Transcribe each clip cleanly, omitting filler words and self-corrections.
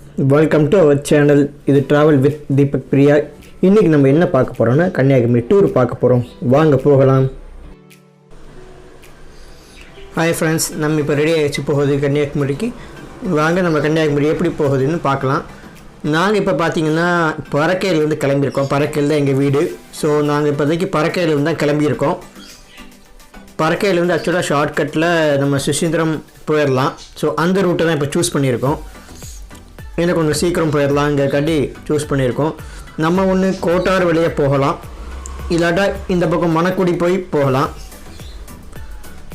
Welcome to our channel. இது travel with Deepak Priya. இன்றைக்கி நம்ம என்ன பார்க்க போகிறோம்னா கன்னியாகுமரி டூர் பார்க்க போகிறோம். வாங்க போகலாம். ஹாய் ஃப்ரெண்ட்ஸ், நம்ம இப்போ ரெடி ஆகிடுச்சு போகுது கன்னியாகுமரிக்கு. வாங்க நம்ம கன்னியாகுமரி எப்படி போகுதுன்னு பார்க்கலாம். நாங்கள் இப்போ பார்த்திங்கன்னா பறக்கையிலேருந்து கிளம்பியிருக்கோம். பறக்கையில் தான் எங்கள் வீடு. ஸோ நாங்கள் இப்போதைக்கு பறக்கையிலேருந்து தான் கிளம்பியிருக்கோம். பறக்கையிலேருந்து ஆக்சுவலாக ஷார்ட்கட்டில் நம்ம சுசீந்திரம் போயிடலாம். ஸோ அந்த ரூட்டை தான் இப்போ சூஸ் பண்ணியிருக்கோம். எனக்கு கொஞ்சம் சீக்கிரம் போயிடலாங்கிறக்காண்டி சூஸ் பண்ணியிருக்கோம். நம்ம ஒன்று கோட்டார் வழியாக போகலாம், இல்லாட்டா இந்த பக்கம் மணக்குடி போகலாம்.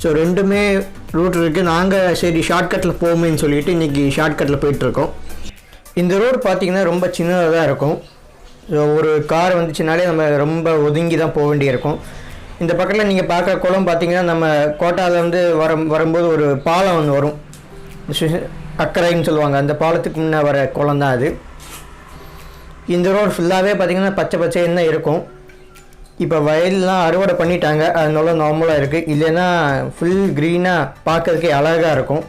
ஸோ ரெண்டுமே ரூட் இருக்குது. நாங்கள் சரி ஷார்ட்கட்டில் போவோமேன்னு சொல்லிவிட்டு இன்றைக்கி ஷார்ட்கட்டில் போயிட்டுருக்கோம். இந்த ரோடு பார்த்திங்கன்னா ரொம்ப சின்னதாக தான் இருக்கும். ஸோ ஒரு கார் வந்துச்சுனாலே நம்ம ரொம்ப ஒதுங்கி தான் போக வேண்டியிருக்கும். இந்த பக்கத்தில் நீங்கள் பார்க்குற குளம் பார்த்திங்கன்னா நம்ம கோட்டாலேருந்து வரும்போது ஒரு பாலம் ஒன்று வரும், அக்கரைன்னு சொல்லுவாங்க. அந்த பாலத்துக்கு முன்னே வர குளம் தான் அது. இந்த ரோடு ஃபுல்லாகவே பார்த்திங்கன்னா பச்சை பச்சைன்னு தான் இருக்கும். இப்போ வயல்லாம் அறுவடை பண்ணிட்டாங்க, அதனால நார்மலாக இருக்குது. இல்லைன்னா ஃபுல் க்ரீனாக பார்க்கறதுக்கே அழகாக இருக்கும்.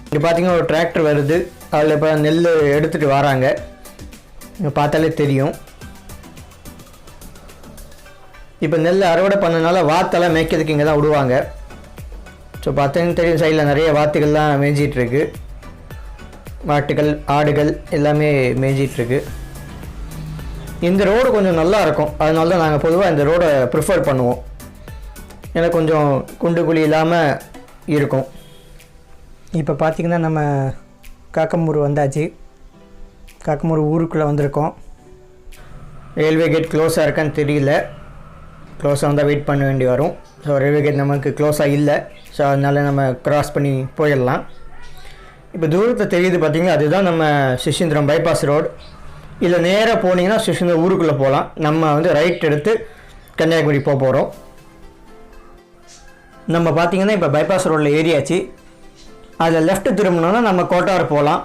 இங்கே பார்த்திங்கன்னா ஒரு டிராக்டர் வருது, அதில் இப்போ நெல் எடுத்துகிட்டு வராங்க. இங்கே பார்த்தாலே தெரியும். இப்போ நெல் அறுவடை பண்ணனால வாத்தெல்லாம் மேய்க்கிறதுக்கு இங்கே தான் விடுவாங்க. ஸோ பார்த்தீங்கன்னா தெரியும், சைடில் நிறைய வாத்துகள்லாம் மேய்ஞ்சிட்ருக்கு. மாட்டுகள், ஆடுகள் எல்லாமே மேய்ஞ்சிட்ருக்கு. இந்த ரோடு கொஞ்சம் நல்லா இருக்கும், அதனால தான் நாங்கள் பொதுவாக இந்த ரோடை ப்ரிஃபர் பண்ணுவோம். ஏன்னா கொஞ்சம் குண்டு குழி இல்லாமல் இருக்கும். இப்போ பார்த்திங்கன்னா நம்ம காக்கமூர் வந்தாச்சு. காக்கமூர் ஊருக்குள்ளே வந்திருக்கோம். ரயில்வே கேட் க்ளோஸாக இருக்கான்னு தெரியல. க்ளோஸாக வந்தால் வெயிட் பண்ண வேண்டி வரும். ஸோ ரயில்வே கேட் நமக்கு க்ளோஸாக இல்லை. ஸோ அதனால் நம்ம க்ராஸ் பண்ணி போயிடலாம். இப்போ தூரத்தை தெரியுது பார்த்திங்கன்னா, அதுதான் நம்ம சுசீந்திரம் பைபாஸ் ரோடு. இதில் நேராக போனீங்கன்னா சுசீந்திரம் ஊருக்குள்ளே போகலாம். நம்ம வந்து ரைட் எடுத்து கன்னியாகுமரி போக போகிறோம். நம்ம பார்த்திங்கன்னா இப்போ பைபாஸ் ரோட்டில் ஏறியாச்சு. அதில் லெஃப்ட்டு திரும்பினோன்னா நம்ம கோட்டார் போகலாம்.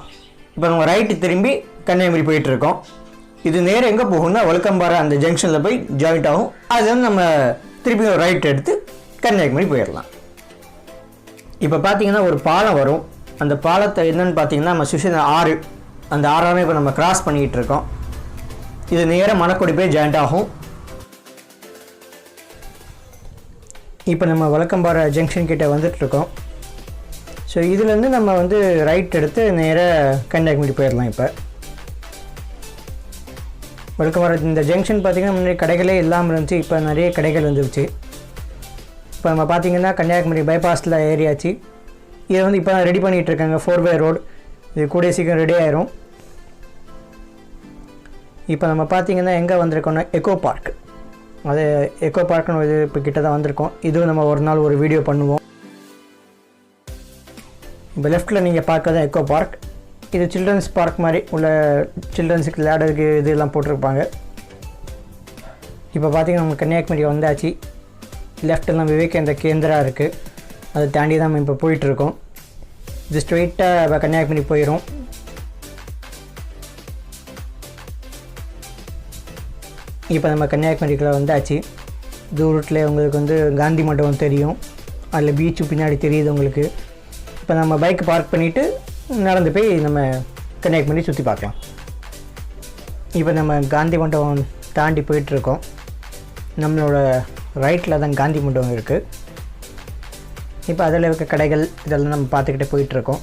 இப்போ நம்ம ரைட்டு திரும்பி கன்னியாகுமரி போயிட்டுருக்கோம். இது நேராக எங்கே போகும்னா வழுக்கம்பாறை அந்த ஜங்ஷனில் போய் ஜாயிண்ட் ஆகும். அதுலேருந்து நம்ம திருப்பி ஒரு ரைட் எடுத்து கன்னியாகுமரி போயிடலாம். இப்போ பார்த்திங்கன்னா ஒரு பாலம் வரும். அந்த பாலத்தை என்னென்னு பார்த்திங்கன்னா நம்ம சுசீந்திரம் ஆறு, அந்த ஆறாமே இப்போ நம்ம கிராஸ் பண்ணிக்கிட்டு இருக்கோம். இது நேராக மணக்குடி போய் ஜாயிண்ட் ஆகும். இப்போ நம்ம வழுக்கம்பாறை ஜங்ஷன் கிட்டே வந்துட்டுருக்கோம். ஸோ இதுலேருந்து நம்ம வந்து ரைட் எடுத்து நேராக கன்னியாகுமரி போயிடலாம். இப்போ வழுக்கம்பாறை இந்த ஜங்ஷன் பார்த்திங்கன்னா முன்னாடி கடைகளே இல்லாமல் இருந்துச்சு. இப்போ நிறைய கடைகள் வந்துருச்சு. இப்போ நம்ம பார்த்திங்கன்னா கன்னியாகுமரி பைபாஸில் ஏரியாச்சு. இதை வந்து இப்போ ரெடி பண்ணிகிட்ருக்காங்க, 4-வே ரோடு. இது கூடிய சீக்கிரம் ரெடி ஆயிரும். இப்போ நம்ம பார்த்திங்கன்னா எங்கே வந்திருக்கோம்னா எக்கோ பார்க். அது எக்கோ பார்க்குன்னு இது இப்போ கிட்ட தான் வந்திருக்கோம். இதுவும் நம்ம ஒரு நாள் ஒரு வீடியோ பண்ணுவோம். இப்போ லெஃப்ட்டில் நீங்கள் பார்க்கறது எக்கோ பார்க். இது சில்ட்ரன்ஸ் பார்க் மாதிரி உள்ள, சில்ட்ரன்ஸுக்கு விளையாடுறதுக்கு இதெல்லாம் போட்டிருப்பாங்க. இப்போ பார்த்திங்கன்னா நம்ம கன்னியாகுமரி வந்தாச்சு. லெஃப்ட்டெல்லாம் விவேகானந்த கேந்திரா இருக்குது. அதை தாண்டி தான் நம்ம இப்போ போயிட்டுருக்கோம். இது ஸ்ட்ரெயிட்டாக கன்னியாகுமரி போயிடும். இப்போ நம்ம கன்னியாகுமரிக்குள்ளே வந்தாச்சு. தூரத்தில் உங்களுக்கு வந்து காந்தி மண்டபம் தெரியும், அதில் பீச்சு பின்னாடி தெரியுது உங்களுக்கு. இப்போ நம்ம பைக் பார்க் பண்ணிவிட்டு நடந்து போய் நம்ம கன்னியாகுமரி சுற்றி பார்க்கலாம். இப்போ நம்ம காந்தி மண்டபம் தாண்டி போயிட்டுருக்கோம். நம்மளோட ரைட்டில் தான் காந்தி மண்டபம் இருக்குது. இப்போ அதில் இருக்க கடைகள் இதெல்லாம் நம்ம பார்த்துக்கிட்டே போயிட்டுருக்கோம்.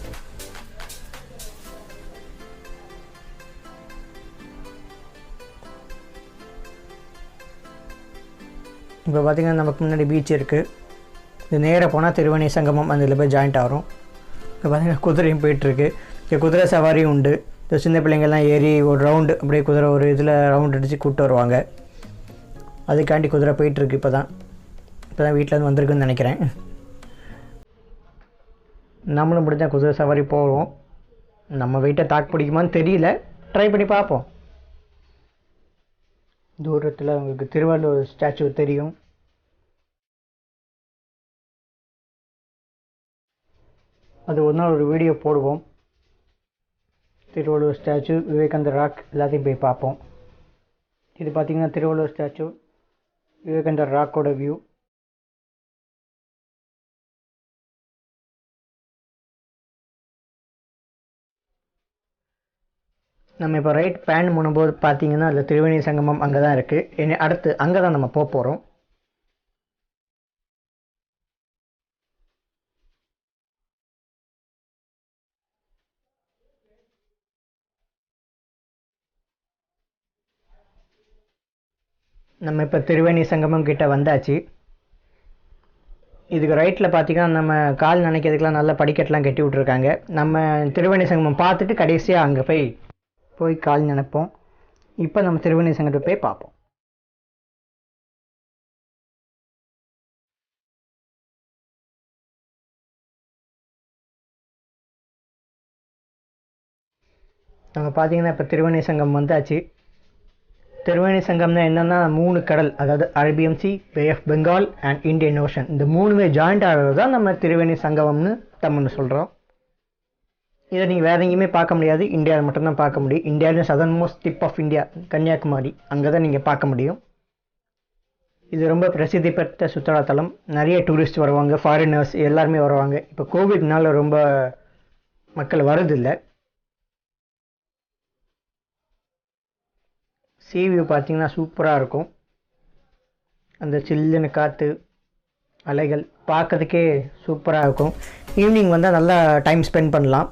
இப்போ பார்த்திங்கன்னா நமக்கு முன்னாடி பீச் இருக்குது. இது நேராக போனால் திருவணி சங்கமம் அந்த இதில் போய் ஜாயிண்ட் ஆகிறோம். இப்போ பார்த்திங்கன்னா குதிரையும் போயிட்டுருக்கு. இங்கே குதிரை சவாரியும் உண்டு. இந்த சின்ன பிள்ளைங்கள்லாம் ஏறி ஒரு ரவுண்டு அப்படியே குதிரை ஒரு இதில் ரவுண்ட் அடித்து கூப்பிட்டு வருவாங்க. அதுக்காண்டி குதிரை போயிட்டுருக்கு. இப்போ தான் வீட்டிலேருந்து வந்திருக்குன்னு நினைக்கிறேன். நம்மளும் இப்படி தான் குதிரை சவாரி போவோம். நம்ம வெயிட்டை தாக்கு பிடிக்குமான்னு தெரியல, ட்ரை பண்ணி பார்ப்போம். தூரத்தில் உங்களுக்கு திருவள்ளுவர் ஸ்டாச்சு தெரியும். அது ஒரு நாள் ஒரு வீடியோ போடுவோம். திருவள்ளுவர் ஸ்டாச்சு, விவேகானந்த ராக் எல்லாத்தையும் போய் பார்ப்போம். இது பார்த்திங்கன்னா திருவள்ளுவர் ஸ்டாச்சு, விவேகானந்த ராக்கோட வியூ. நம்ம இப்போ ரைட் பேன் பண்ணும்போது பார்த்தீங்கன்னா அதில் திரிவேணி சங்கமம் அங்கே தான் இருக்குது. அடுத்து அங்கே தான் நம்ம போக போகிறோம். நம்ம இப்போ திரிவேணி சங்கமம் கிட்ட வந்தாச்சு. இதுக்கு ரைட்டில் பார்த்தீங்கன்னா நம்ம கால் நினைக்கிறதுக்கெலாம் நல்ல படிக்கட்டெலாம் கட்டி விட்ருக்காங்க. நம்ம திரிவேணி சங்கமம் பார்த்துட்டு கடைசியாக அங்கே போய் கால் நினைப்போம். இப்போ நம்ம திரிவேணி சங்கத்தை போய் பார்ப்போம். நம்ம பார்த்தீங்கன்னா இப்போ திரிவேணி சங்கம் வந்தாச்சு. திரிவேணி சங்கம்னா என்னென்னா 3 கடல், அதாவது Arabian sea, bay of Bengal and Indian ocean, இந்த 3மே ஜாயிண்ட் ஆகிறது தான் நம்ம திரிவேணி சங்கமம்னு தமிழ்னு சொல்கிறோம். இதை நீங்கள் வேறு எங்கேயுமே பார்க்க முடியாது, இந்தியாவில் மட்டும்தான் பார்க்க முடியும். இந்தியாவின் southernmost tip of India Kanyakumari, அங்கே தான் நீங்கள் பார்க்க முடியும். இது ரொம்ப பிரசித்தி பெற்ற சுற்றுலாத்தலம். நிறைய டூரிஸ்ட் வருவாங்க, ஃபாரினர்ஸ் எல்லாருமே வருவாங்க. இப்போ கோவிட்னால ரொம்ப மக்கள் வரதில்லை. சீ வியூ பார்த்தீங்கன்னா சூப்பராக இருக்கும். அந்த சில்லுன்னு காற்று, அலைகள் பார்க்கறதுக்கே சூப்பராக இருக்கும். ஈவினிங் வந்தால் நல்லா டைம் ஸ்பெண்ட் பண்ணலாம்.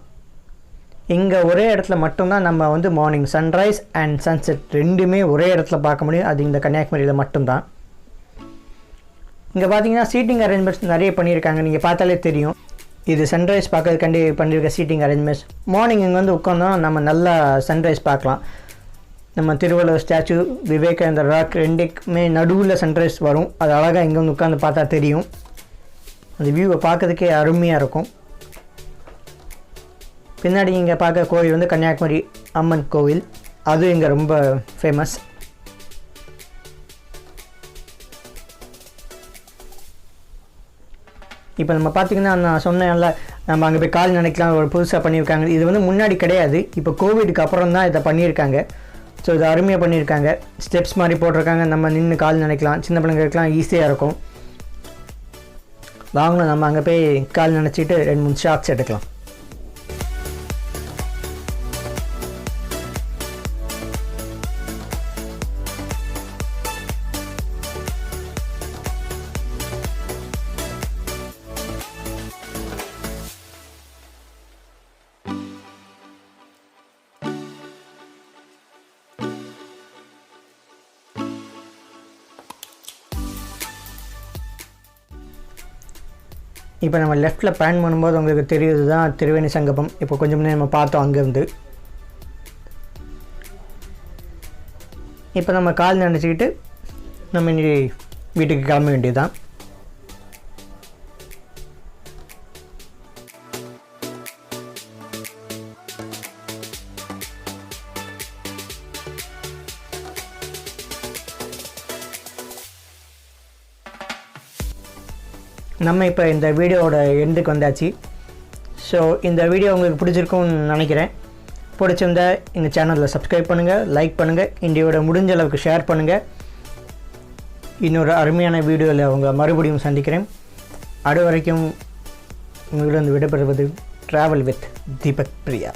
இங்கே ஒரே இடத்துல மட்டும்தான் நம்ம வந்து மார்னிங் சன்ரைஸ் அண்ட் சன்செட் ரெண்டுமே ஒரே இடத்துல பார்க்க முடியும். அது இந்த கன்னியாகுமரியில் மட்டும்தான். இங்கே பார்த்தீங்கன்னா சீட்டிங் அரேஞ்ச்மெண்ட்ஸ் நிறைய பண்ணியிருக்காங்க, நீங்கள் பார்த்தாலே தெரியும். இது சன்ரைஸ் பார்க்கறதுக்காண்டி பண்ணியிருக்க சீட்டிங் அரேஞ்ச்மெண்ட்ஸ். மார்னிங் இங்கே வந்து உட்காந்தோம் நம்ம நல்லா சன்ரைஸ் பார்க்கலாம். நம்ம திருவள்ளுவர் ஸ்டாச்சு, விவேகானந்தர் ராக் ரெண்டுக்குமே நடுவில் சன்ரைஸ் வரும். அது அழகாக இங்கே வந்து உட்காந்து பார்த்தா தெரியும். அந்த வியூவை பார்க்கறதுக்கே அருமையாக இருக்கும். பின்னாடி இங்கே பார்க்க கோவில் வந்து கன்னியாகுமரி அம்மன் கோவில், அது இங்கே ரொம்ப ஃபேமஸ். இப்போ நம்ம பார்த்திங்கன்னா நான் சொன்னேன்ல, நம்ம அங்கே போய் கால் நினைக்கலாம், ஒரு புதுசாக பண்ணியிருக்காங்க. இது வந்து முன்னாடி கிடையாது, இப்போ கோவிடுக்கு அப்புறம் தான் இதை பண்ணியிருக்காங்க. ஸோ இது அருமையாக பண்ணியிருக்காங்க. ஸ்டெப்ஸ் மாதிரி போட்டிருக்காங்க, நம்ம நின்று கால் நினைக்கலாம். சின்ன பிள்ளைங்களுக்குலாம் ஈஸியாக இருக்கும். வாங்கணும், நம்ம அங்கே போய் கால் நினச்சிட்டு 2-3 ஷாட்ஸ் எடுக்கலாம். இப்போ நம்ம லெஃப்ட்டில் பேன் பண்ணும்போது உங்களுக்கு தெரியுது தான் திரிவேணி சங்கமம். இப்போ கொஞ்சம் முன்னே நம்ம பார்த்தோம் அங்கேருந்து. இப்போ நம்ம கால் நினச்சிக்கிட்டு நம்ம இனி வீட்டுக்கு கிளம்ப வேண்டியது தான். நம்ம இப்போ இந்த வீடியோவோட எண்டுக்கு வந்தாச்சு. ஸோ இந்த வீடியோ உங்களுக்கு பிடிச்சிருக்கும்னு நினைக்கிறேன். பிடிச்சிருந்தா எங்கள் சேனலில் சப்ஸ்கிரைப் பண்ணுங்கள், லைக் பண்ணுங்கள், இந்தியோட முடிஞ்ச அளவுக்கு ஷேர் பண்ணுங்கள். இன்னொரு அருமையான வீடியோவில் உங்களை மறுபடியும் சந்திக்கிறேன். அது வரைக்கும் உங்களிடம் விடைபெறுவது ட்ராவல் வித் தீபக் பிரியா.